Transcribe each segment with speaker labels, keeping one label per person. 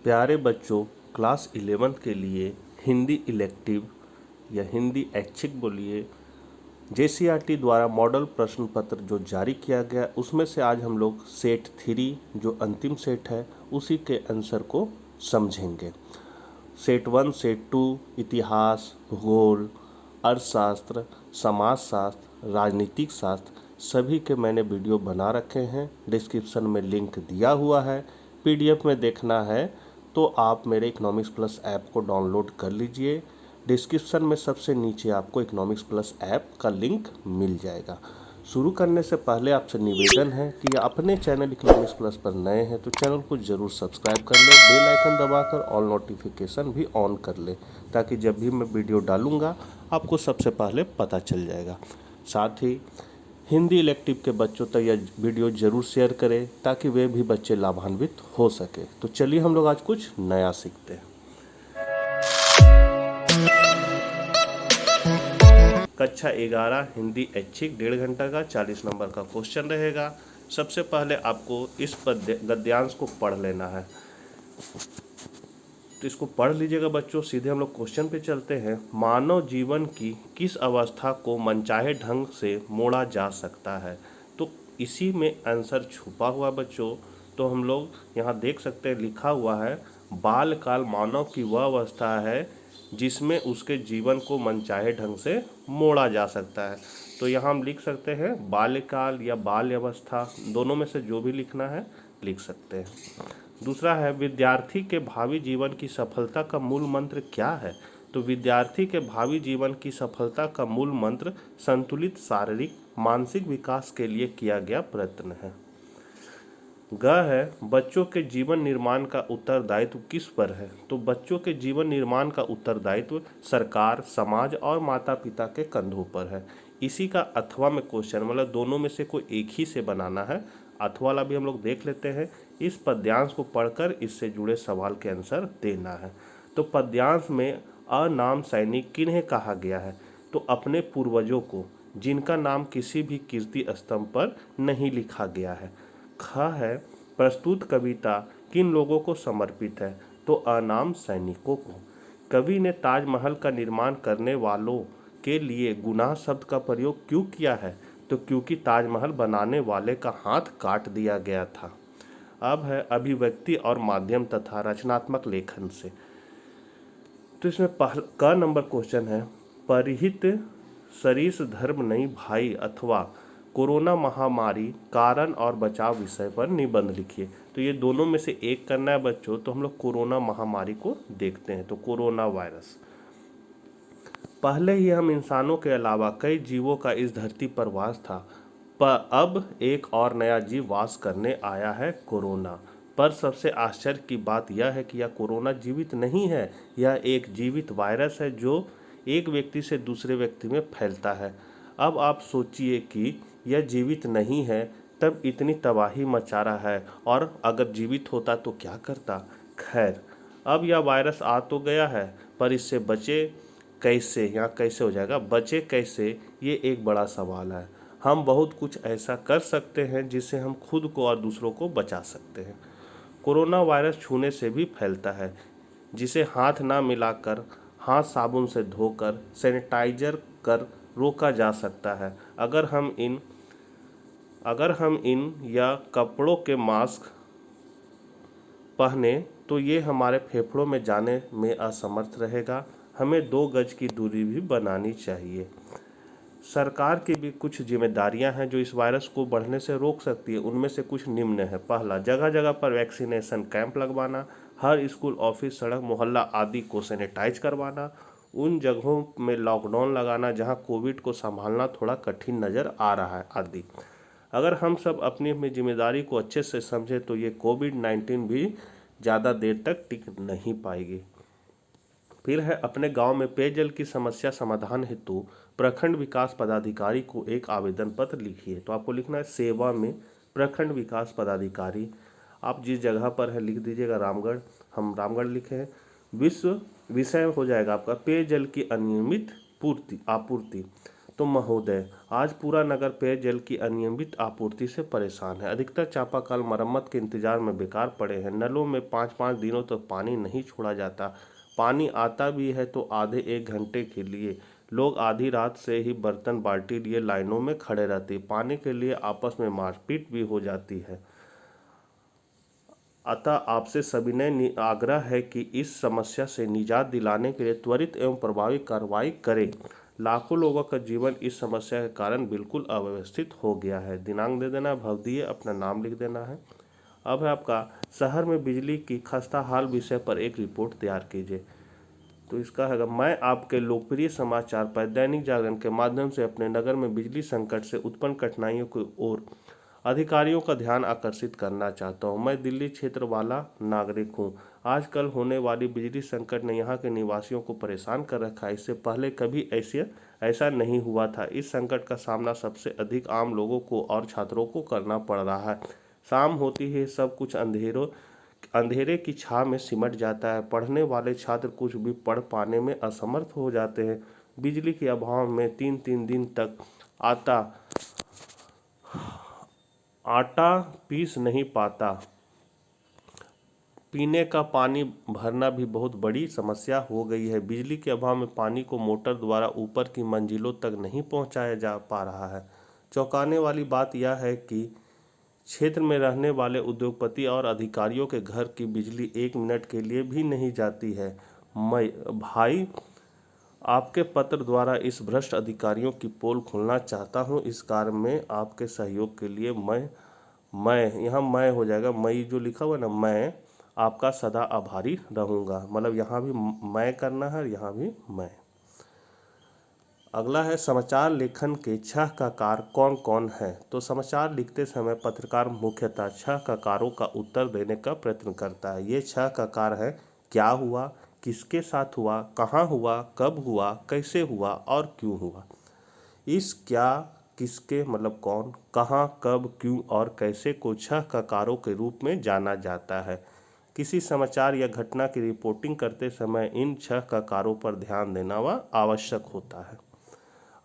Speaker 1: प्यारे बच्चों, class 11th के लिए हिंदी इलेक्टिव या हिंदी ऐच्छिक बोलिए JCRT द्वारा मॉडल प्रश्न पत्र जो जारी किया गया, उसमें से आज हम लोग सेट 3 जो अंतिम सेट है उसी के आंसर को समझेंगे। सेट 1, सेट 2 इतिहास, भूगोल, अर्थशास्त्र, समाजशास्त्र, राजनीतिक शास्त्र सभी के मैंने वीडियो बना रखे हैं। डिस्क्रिप्शन में लिंक दिया हुआ है। PDF में देखना है तो आप मेरे इकोनॉमिक्स प्लस ऐप को डाउनलोड कर लीजिए। डिस्क्रिप्शन में सबसे नीचे आपको इकोनॉमिक्स प्लस ऐप का लिंक मिल जाएगा। शुरू करने से पहले आपसे निवेदन है कि अपने चैनल इकोनॉमिक्स प्लस पर नए हैं तो चैनल को ज़रूर सब्सक्राइब कर लें, बेल आइकन दबाकर ऑल नोटिफिकेशन भी ऑन कर लें ताकि जब भी मैं वीडियो डालूंगा आपको सबसे पहले पता चल जाएगा। साथ ही हिंदी इलेक्टिव के बच्चों तक यह वीडियो ज़रूर शेयर करें ताकि वे भी बच्चे लाभान्वित हो सके। तो चलिए हम लोग आज कुछ नया सीखते हैं। कक्षा 11 हिंदी ऐच्छिक 1.5 घंटा का 40 नंबर का क्वेश्चन रहेगा। सबसे पहले आपको इस गद्यांश को पढ़ लेना है, तो इसको पढ़ लीजिएगा बच्चों। सीधे हम लोग क्वेश्चन पे चलते हैं। मानव जीवन की किस अवस्था को मनचाहे ढंग से मोड़ा जा सकता है? तो इसी में आंसर छुपा हुआ बच्चों। तो हम लोग यहाँ देख सकते हैं, लिखा हुआ है बालकाल मानव की वह अवस्था है जिसमें उसके जीवन को मनचाहे ढंग से मोड़ा जा सकता है। तो यहाँ हम लिख सकते हैं बाल्यकाल या बाल्य अवस्था, दोनों में से जो भी लिखना है लिख सकते हैं। दूसरा है विद्यार्थी के भावी जीवन की सफलता का मूल मंत्र क्या है? तो विद्यार्थी के भावी जीवन की सफलता का मूल मंत्र संतुलित शारीरिक मानसिक विकास के लिए किया गया प्रयत्न है। ग है बच्चों के जीवन निर्माण का उत्तरदायित्व किस पर है? तो बच्चों के जीवन निर्माण का उत्तरदायित्व सरकार, समाज और माता पिता के कंधों पर है। इसी का अथवा में क्वेश्चन, मतलब दोनों में से कोई एक ही से बनाना है। अथवा वाला भी हम लोग देख लेते हैं। इस पद्यांश को पढ़कर इससे जुड़े सवाल के आंसर देना है। तो पद्यांश में अनाम सैनिक किन्हें कहा गया है? तो अपने पूर्वजों को जिनका नाम किसी भी कीर्ति स्तंभ पर नहीं लिखा गया है। ख है प्रस्तुत कविता किन लोगों को समर्पित है? तो अनाम सैनिकों को। कवि ने ताजमहल का निर्माण करने वालों के लिए गुनाह शब्द का प्रयोग क्यों किया है? तो क्योंकि ताजमहल बनाने वाले का हाथ काट दिया गया था। अब है अभिव्यक्ति और माध्यम तथा रचनात्मक लेखन से। तो इसमें क नंबर क्वेश्चन है परिहित सरिस धर्म नहीं भाई अथवा कोरोना महामारी कारण और बचाव विषय पर निबंध लिखिए। तो ये दोनों में से एक करना है बच्चों। तो हम लोग कोरोना महामारी को देखते हैं। तो कोरोना वायरस, पहले ही हम इंसानों के अलावा कई जीवों का इस धरती पर वास था, पर अब एक और नया जीव वास करने आया है, कोरोना। पर सबसे आश्चर्य की बात यह है कि यह कोरोना जीवित नहीं है, यह एक जीवित वायरस है जो एक व्यक्ति से दूसरे व्यक्ति में फैलता है। अब आप सोचिए कि यह जीवित नहीं है तब इतनी तबाही मचा रहा है, और अगर जीवित होता तो क्या करता। खैर, अब यह वायरस आ तो गया है, पर इससे बचे कैसे, यहाँ कैसे हो जाएगा, बचे कैसे, ये एक बड़ा सवाल है। हम बहुत कुछ ऐसा कर सकते हैं जिससे हम खुद को और दूसरों को बचा सकते हैं। कोरोना वायरस छूने से भी फैलता है, जिसे हाथ ना मिलाकर, हाथ साबुन से धोकर, सैनिटाइजर कर रोका जा सकता है। अगर हम इन या कपड़ों के मास्क पहने तो ये हमारे फेफड़ों में जाने में असमर्थ रहेगा। हमें 2 गज की दूरी भी बनानी चाहिए। सरकार की भी कुछ जिम्मेदारियां हैं जो इस वायरस को बढ़ने से रोक सकती है। उनमें से कुछ निम्न है। पहला, जगह जगह पर वैक्सीनेशन कैंप लगवाना, हर स्कूल, ऑफिस, सड़क, मोहल्ला आदि को सैनिटाइज करवाना, उन जगहों में लॉकडाउन लगाना जहां कोविड को संभालना थोड़ा कठिन नज़र आ रहा है आदि। अगर हम सब अपनी अपनी जिम्मेदारी को अच्छे से समझें तो ये कोविड-19 भी ज़्यादा देर तक टिक नहीं पाएगी। फिर है अपने गांव में पेयजल की समस्या समाधान हेतु प्रखंड विकास पदाधिकारी को एक आवेदन पत्र लिखिए। तो आपको लिखना है सेवा में प्रखंड विकास पदाधिकारी। आप जिस जगह पर है लिख दीजिएगा रामगढ़, हम रामगढ़ लिखे हैं। विषय हो जाएगा आपका पेयजल की अनियमित आपूर्ति। तो महोदय, आज पूरा नगर पेयजल की अनियमित आपूर्ति से परेशान है। अधिकतर चापाकल मरम्मत के इंतजार में बेकार पड़े हैं। नलों में 5-5 दिनों तक पानी नहीं छोड़ा जाता। पानी आता भी है तो आधे एक घंटे के लिए। लोग आधी रात से ही बर्तन बाल्टी लिए लाइनों में खड़े रहते। पानी के लिए आपस में मारपीट भी हो जाती है। अतः आपसे सविनय आग्रह है कि इस समस्या से निजात दिलाने के लिए त्वरित एवं प्रभावी कार्रवाई करें। लाखों लोगों का जीवन इस समस्या के कारण बिल्कुल अव्यवस्थित हो गया है। दिनांक दे देना, भवदीय, अपना नाम लिख देना है। अब है आपका, शहर में बिजली की खस्ता हाल विषय पर एक रिपोर्ट तैयार कीजिए। तो इसका है, मैं आपके लोकप्रिय समाचार पर दैनिक जागरण के माध्यम से अपने नगर में बिजली संकट से उत्पन्न कठिनाइयों की ओर अधिकारियों का ध्यान आकर्षित करना चाहता हूं। मैं दिल्ली क्षेत्र वाला नागरिक हूं। आजकल होने वाली बिजली संकट ने यहाँ के निवासियों को परेशान कर रखा है। इससे पहले कभी ऐसा नहीं हुआ था। इस संकट का सामना सबसे अधिक आम लोगों को और छात्रों को करना पड़ रहा है। शाम होती ही सब कुछ अंधेरे की छाया में सिमट जाता है। पढ़ने वाले छात्र कुछ भी पढ़ पाने में असमर्थ हो जाते हैं। बिजली के अभाव में 3-3 दिन तक आटा पीस नहीं पाता। पीने का पानी भरना भी बहुत बड़ी समस्या हो गई है। बिजली के अभाव में पानी को मोटर द्वारा ऊपर की मंजिलों तक नहीं पहुंचाया जा पा रहा है। चौंकाने वाली बात यह है कि क्षेत्र में रहने वाले उद्योगपति और अधिकारियों के घर की बिजली 1 मिनट के लिए भी नहीं जाती है। मैं भाई आपके पत्र द्वारा इस भ्रष्ट अधिकारियों की पोल खोलना चाहता हूं। इस कार्य में आपके सहयोग के लिए मैं यहाँ मैं हो जाएगा, मई जो लिखा हुआ है ना, मैं आपका सदा आभारी रहूँगा। मतलब यहाँ भी मैं करना है, यहाँ भी मैं। अगला है, समाचार लेखन के 6 ककार कौन कौन है। तो समाचार लिखते समय पत्रकार मुख्यतः 6 ककारों का उत्तर देने का प्रयत्न करता है। ये 6 ककार हैं: क्या हुआ, किसके साथ हुआ, कहाँ हुआ, कब हुआ, कैसे हुआ और क्यों हुआ। इस क्या, किसके मतलब कौन, कहाँ, कब, क्यों और कैसे को 6 ककारों के रूप में जाना जाता है। किसी समाचार या घटना की रिपोर्टिंग करते समय इन 6 ककारों पर ध्यान देना वह आवश्यक होता है।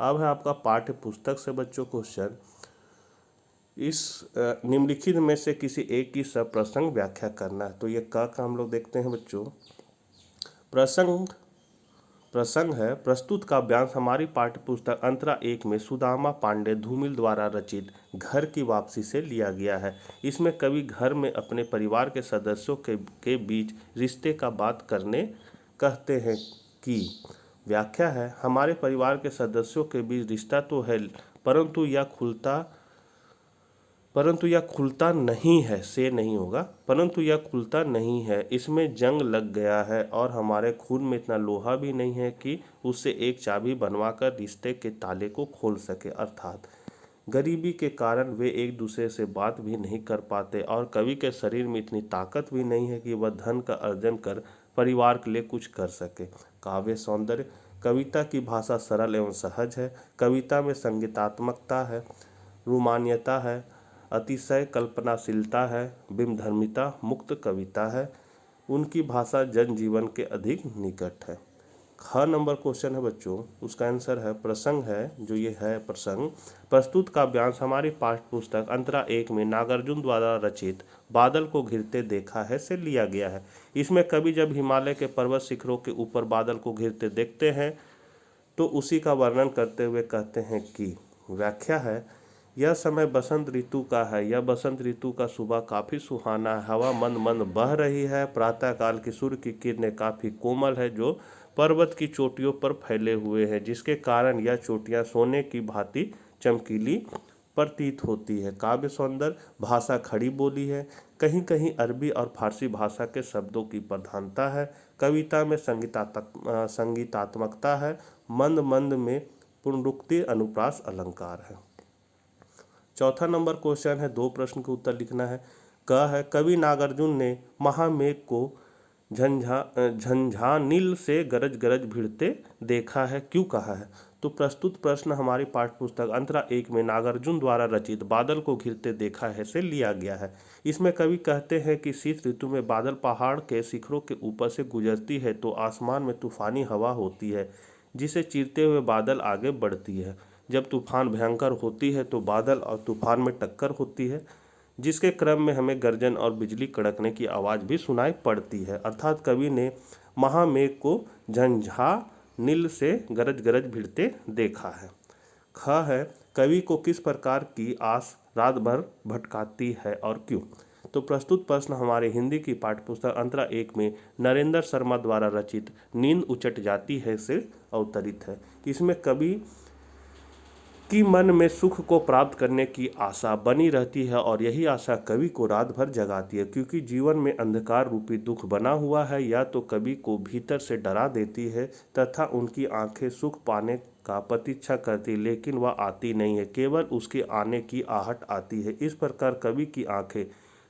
Speaker 1: अब है आपका पाठ्य पुस्तक से बच्चों क्वेश्चन। इस निम्नलिखित में से किसी एक की सप्रसंग व्याख्या करना है। तो ये का हम लोग देखते हैं बच्चों। प्रसंग है, प्रस्तुत काव्यांश हमारी पाठ्य पुस्तक अंतरा 1 में सुदामा पांडे धूमिल द्वारा रचित घर की वापसी से लिया गया है। इसमें कवि घर में अपने परिवार के सदस्यों के बीच रिश्ते का बात कहते हैं कि व्याख्या है, हमारे परिवार के सदस्यों के बीच रिश्ता तो है, परंतु यह खुलता नहीं है, से नहीं होगा, परंतु यह खुलता नहीं है। इसमें जंग लग गया है और हमारे खून में इतना लोहा भी नहीं है कि उससे एक चाबी बनवाकर रिश्ते के ताले को खोल सके। अर्थात गरीबी के कारण वे एक दूसरे से बात भी नहीं कर पाते और कवि के शरीर में इतनी ताकत भी नहीं है कि वह धन का अर्जन कर परिवार के लिए कुछ कर सके। काव्य सौंदर्य, कविता की भाषा सरल एवं सहज है। कविता में संगीतात्मकता है, रोमान्यता है, अतिशय कल्पनाशीलता है, बिंबधर्मिता मुक्त कविता है। उनकी भाषा जनजीवन के अधिक निकट है। ख नंबर क्वेश्चन है बच्चों, उसका आंसर है प्रसंग है, जो ये है प्रसंग। प्रस्तुत काव्यांश हमारी पाठ्य पुस्तक अंतरा 1 में नागार्जुन द्वारा रचित बादल को घिरते देखा है से लिया गया है। इसमें कवि जब हिमालय के पर्वत शिखरों के ऊपर बादल को घिरते देखते हैं तो उसी का वर्णन करते हुए कहते हैं कि व्याख्या है, यह समय बसंत ऋतु का है। यह बसंत ऋतु का सुबह काफ़ी सुहाना है। हवा मंद मंद बह रही है। प्रातःकाल की सूर्य की किरणें काफ़ी कोमल है जो पर्वत की चोटियों पर फैले हुए हैं, जिसके कारण यह चोटियां सोने की भांति चमकीली प्रतीत होती है। काव्य सौंदर्य, भाषा खड़ी बोली है, कहीं कहीं अरबी और फारसी भाषा के शब्दों की प्रधानता है। कविता में संगीतात्मकता है। मंद मंद में पुनरुक्ति अनुप्रास अलंकार है। चौथा नंबर क्वेश्चन है, 2 प्रश्न के उत्तर लिखना है। क है, कवि नागार्जुन ने महामेघ को झंझानील से गरज गरज भिड़ते देखा है, क्यों कहा है। तो प्रस्तुत प्रश्न हमारी पाठ्यपुस्तक अंतरा 1 में नागार्जुन द्वारा रचित बादल को घिरते देखा है से लिया गया है। इसमें कवि कहते हैं कि शीत ऋतु में बादल पहाड़ के शिखरों के ऊपर से गुजरती है तो आसमान में तूफानी हवा होती है, जिसे चीरते हुए बादल आगे बढ़ती है। जब तूफान भयंकर होती है तो बादल और तूफान में टक्कर होती है, जिसके क्रम में हमें गर्जन और बिजली कड़कने की आवाज़ भी सुनाई पड़ती है। अर्थात कवि ने महामेघ को झंझानील से गरज गरज भिड़ते देखा है। ख है, कवि को किस प्रकार की आस रात भर भटकाती है और क्यों? तो प्रस्तुत प्रश्न हमारे हिंदी की पाठ्यपुस्तक अंतरा 1 में नरेंद्र शर्मा द्वारा रचित नींद उचट जाती है से अवतरित है। इसमें कवि कि मन में सुख को प्राप्त करने की आशा बनी रहती है और यही आशा कवि को रात भर जगाती है, क्योंकि जीवन में अंधकार रूपी दुख बना हुआ है। या तो कवि को भीतर से डरा देती है तथा उनकी आंखें सुख पाने का प्रतीक्षा करती, लेकिन वह आती नहीं है, केवल उसके आने की आहट आती है। इस प्रकार कवि की आंखें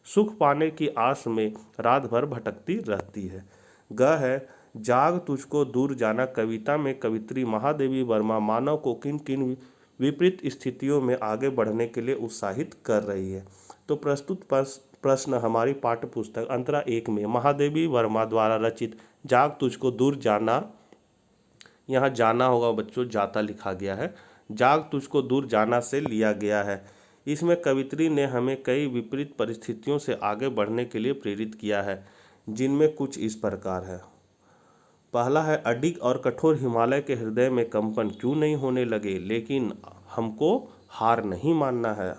Speaker 1: सुख पाने की आस में रात भर भटकती रहती है। ग है, जाग तुझको दूर जाना कविता में कवित्री महादेवी वर्मा मानव को किन किन विपरीत स्थितियों में आगे बढ़ने के लिए उत्साहित कर रही है। तो प्रस्तुत प्रश्न हमारी पाठ्यपुस्तक अंतरा 1 में महादेवी वर्मा द्वारा रचित जाग तुझको दूर जाना, यहाँ जाना होगा बच्चों, जाता लिखा गया है, जाग तुझको दूर जाना से लिया गया है। इसमें कवित्री ने हमें कई विपरीत परिस्थितियों से आगे बढ़ने के लिए प्रेरित किया है, जिनमें कुछ इस प्रकार है। पहला है, अडिग और कठोर हिमालय के हृदय में कंपन क्यों नहीं होने लगे, लेकिन हमको हार नहीं मानना है।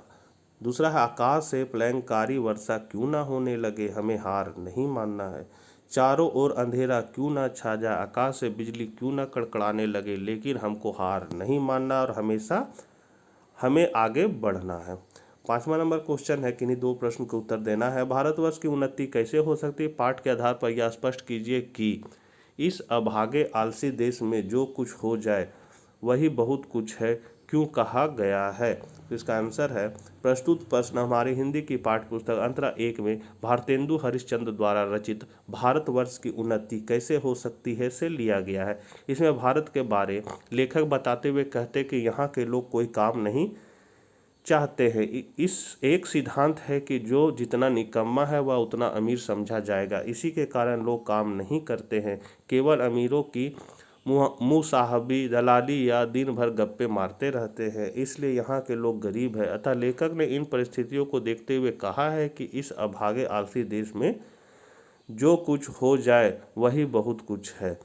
Speaker 1: दूसरा है, आकाश से प्रलयंकारी वर्षा क्यों ना होने लगे, हमें हार नहीं मानना है। चारों ओर अंधेरा क्यों ना छा जाए, आकाश से बिजली क्यों ना कड़कड़ाने लगे, लेकिन हमको हार नहीं मानना और हमेशा हमें आगे बढ़ना है। 5वां नंबर क्वेश्चन है, किन्हीं 2 प्रश्न के उत्तर देना है। भारतवर्ष की उन्नति कैसे हो सकती है? पाठ के आधार पर यह स्पष्ट कीजिए कि इस अभागे आलसी देश में जो कुछ हो जाए वही बहुत कुछ है, क्यों कहा गया है? तो इसका आंसर है, प्रस्तुत प्रश्न हमारी हिंदी की पाठ्यपुस्तक अंतरा 1 में भारतेंदु हरिश्चंद्र द्वारा रचित भारतवर्ष की उन्नति कैसे हो सकती है से लिया गया है। इसमें भारत के बारे लेखक बताते हुए कहते कि यहाँ के लोग कोई काम नहीं चाहते हैं। इस एक सिद्धांत है कि जो जितना निकम्मा है वह उतना अमीर समझा जाएगा। इसी के कारण लोग काम नहीं करते हैं, केवल अमीरों की मुसाहबी दलाली या दिन भर गप्पे मारते रहते हैं, इसलिए यहाँ के लोग गरीब हैं। अतः लेखक ने इन परिस्थितियों को देखते हुए कहा है कि इस अभागे आलसी देश में जो कुछ हो जाए वही बहुत कुछ है।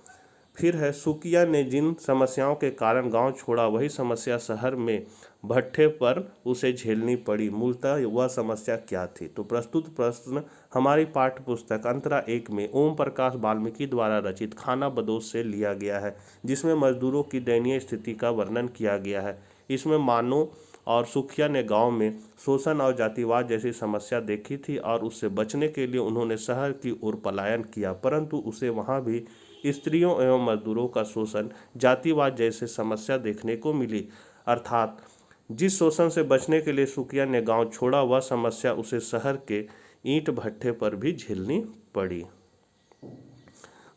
Speaker 1: फिर है, सुकिया ने जिन समस्याओं के कारण गांव छोड़ा वही समस्या शहर में भट्ठे पर उसे झेलनी पड़ी। मूलतः वह समस्या क्या थी? तो प्रस्तुत प्रश्न हमारी पाठ्यपुस्तक अंतरा 1 में ओम प्रकाश वाल्मीकि द्वारा रचित खाना बदोश से लिया गया है, जिसमें मजदूरों की दयनीय स्थिति का वर्णन किया गया है। इसमें मानो और सुखिया ने गांव में शोषण और जातिवाद जैसी समस्या देखी थी और उससे बचने के लिए उन्होंने शहर की ओर पलायन किया, परंतु उसे वहां भी स्त्रियों एवं मजदूरों का शोषण, जातिवाद जैसे समस्या देखने को मिली। अर्थात जिस शोषण से बचने के लिए सुकिया ने गांव छोड़ा वह समस्या उसे शहर के ईंट भट्ठे पर भी झेलनी पड़ी।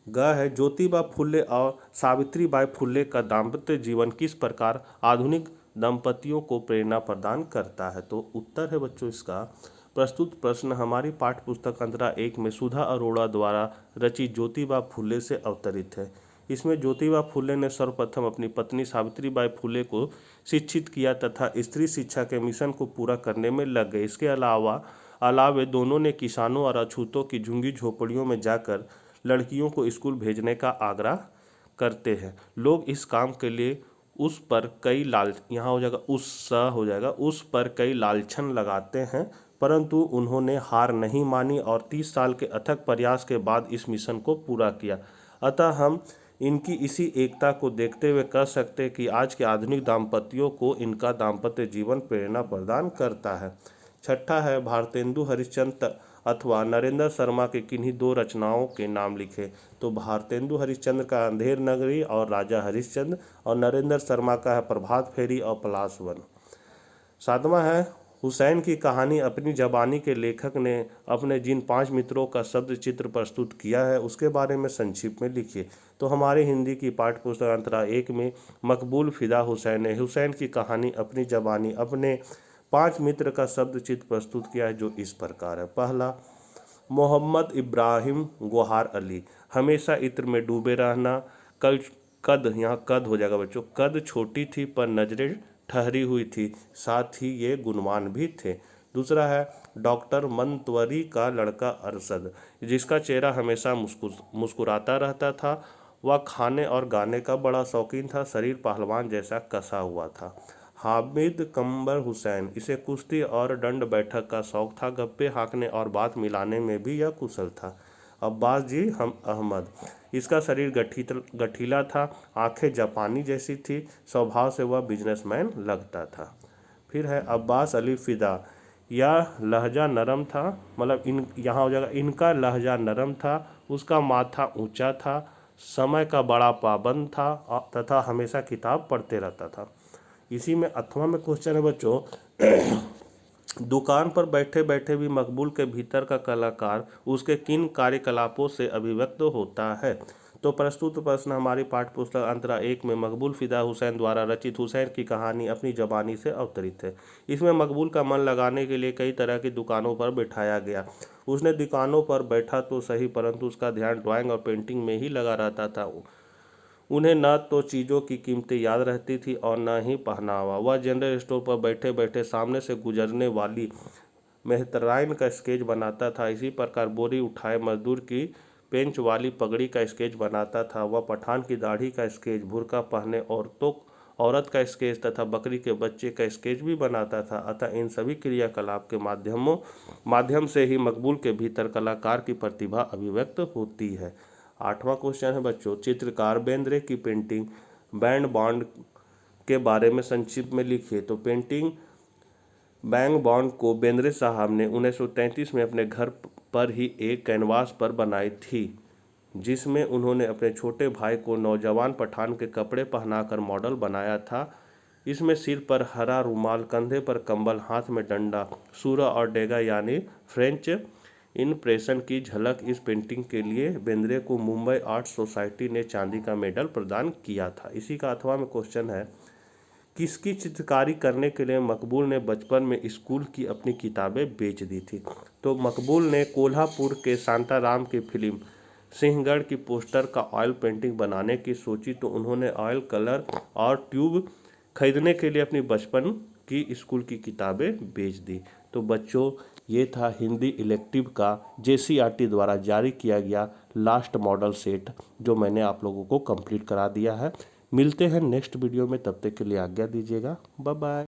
Speaker 1: ग है, ज्योतिबा फुले और सावित्रीबाई फुले का दाम्पत्य जीवन किस प्रकार आधुनिक दंपतियों को प्रेरणा प्रदान करता है? तो उत्तर है बच्चों इसका, प्रस्तुत प्रश्न हमारी पाठ्यपुस्तक अंतरा 1 में सुधा अरोड़ा द्वारा रचित ज्योतिबा फुले से अवतरित है। इसमें ज्योतिबा फुले ने सर्वप्रथम अपनी पत्नी सावित्रीबाई फुले को शिक्षित किया तथा स्त्री शिक्षा के मिशन को पूरा करने में लग गए। इसके अलावे दोनों ने किसानों और अछूतों की झुग्गी झोपड़ियों में जाकर लड़कियों को स्कूल भेजने का आग्रह करते हैं। लोग इस काम के लिए उस पर कई लालछन लगाते हैं, परंतु उन्होंने हार नहीं मानी और 30 साल के अथक प्रयास के बाद इस मिशन को पूरा किया। अतः हम इनकी इसी एकता को देखते हुए कह सकते हैं कि आज के आधुनिक दाम्पत्यों को इनका दाम्पत्य जीवन प्रेरणा प्रदान करता है। छठा है, भारतेंदु हरिश्चंद्र अथवा नरेंद्र शर्मा के किन्हीं 2 रचनाओं के नाम लिखे। तो भारतेंदु हरिश्चंद्र का अंधेर नगरी और राजा हरिश्चंद्र और नरेंद्र शर्मा का है प्रभात फेरी और पलाशवन। 7वां है, हुसैन की कहानी अपनी जबानी के लेखक ने अपने जिन 5 मित्रों का शब्द चित्र प्रस्तुत किया है उसके बारे में संक्षिप्त में लिखिए। तो हमारे हिंदी की पाठ्यपुस्तक अंतरा 1 में मकबूल फिदा हुसैन ने हुसैन की कहानी अपनी जबानी अपने 5 मित्र का शब्द चित्र प्रस्तुत किया है, जो इस प्रकार है। पहला, मोहम्मद इब्राहिम गोहार अली, हमेशा इत्र में डूबे रहना। कद, यहाँ कद हो जाएगा बच्चों, कद छोटी थी पर नजरें ठहरी हुई थी, साथ ही ये गुणवान भी थे। दूसरा है डॉक्टर मंतवरी का लड़का अरशद, जिसका चेहरा हमेशा मुस्कुराता रहता था। वह खाने और गाने का बड़ा शौकीन था, शरीर पहलवान जैसा कसा हुआ था। हामिद कंबर हुसैन, इसे कुश्ती और दंड बैठक का शौक था, गप्पे हाँकने और बात मिलाने में भी यह कुशल था। अब्बास जी हम अहमद, इसका शरीर गठीला था, आंखें जापानी जैसी थी, स्वभाव से वह बिजनेसमैन लगता था। फिर है अब्बास अली फ़िदा, यह लहजा नरम था, मतलब इन यहाँ हो जाएगा, इनका लहजा नरम था, उसका माथा ऊंचा था, समय का बड़ा पाबंद था तथा हमेशा किताब पढ़ते रहता था। इसी में 8वां में क्वेश्चन है बच्चों, दुकान पर बैठे बैठे भी मकबूल के भीतर का कलाकार उसके किन कार्यकलापों से अभिव्यक्त होता है। तो प्रस्तुत प्रश्न हमारी पाठ्य पुस्तक अंतरा 1 में मकबूल फ़िदा हुसैन द्वारा रचित हुसैन की कहानी अपनी ज़बानी से अवतरित है। इसमें मकबूल का मन लगाने के लिए कई तरह की दुकानों पर बैठाया गया। उसने दुकानों पर बैठा तो सही, परंतु उसका ध्यान ड्राइंग और पेंटिंग में ही लगा रहता था। उन्हें न तो चीज़ों की कीमतें याद रहती थी और न ही पहनावा। वह जनरल स्टोर पर बैठे बैठे सामने से गुजरने वाली मेहतराइन का स्केच बनाता था। इसी प्रकार बोरी उठाए मजदूर की पेंच वाली पगड़ी का स्केच बनाता था। वह पठान की दाढ़ी का स्केच, बुर्का पहने औरत का स्केच तथा बकरी के बच्चे का स्केच भी बनाता था। अतः इन सभी क्रियाकलाप के माध्यम से ही मकबूल के भीतर कलाकार की प्रतिभा अभिव्यक्त होती है। 8वां क्वेश्चन है बच्चों, चित्रकार बेंद्रे की पेंटिंग बैंड बॉन्ड के बारे में संक्षिप्त में लिखिए। तो पेंटिंग बैंग बॉन्ड को बेंद्रे साहब ने 1933 में अपने घर पर ही एक कैनवास पर बनाई थी, जिसमें उन्होंने अपने छोटे भाई को नौजवान पठान के कपड़े पहनाकर मॉडल बनाया था। इसमें सिर पर हरा रुमाल, कंधे पर कंबल, हाथ में डंडा, सूरा और डेगा यानी फ्रेंच इम्प्रेशन की झलक। इस पेंटिंग के लिए बेंद्रे को मुंबई आर्ट सोसाइटी ने चांदी का मेडल प्रदान किया था। इसी का 8वां में क्वेश्चन है, किसकी चित्रकारी करने के लिए मकबूल ने बचपन में स्कूल की अपनी किताबें बेच दी थी। तो मकबूल ने कोल्हापुर के शांताराम की फिल्म सिंहगढ़ की पोस्टर का ऑयल पेंटिंग बनाने की सोची, तो उन्होंने ऑयल कलर और ट्यूब खरीदने के लिए अपनी बचपन की स्कूल की किताबें बेच दी। तो बच्चों, ये था हिंदी इलेक्टिव का JCERT द्वारा जारी किया गया लास्ट मॉडल सेट, जो मैंने आप लोगों को कंप्लीट करा दिया है। मिलते हैं नेक्स्ट वीडियो में, तब तक के लिए आज्ञा दीजिएगा। Bye bye.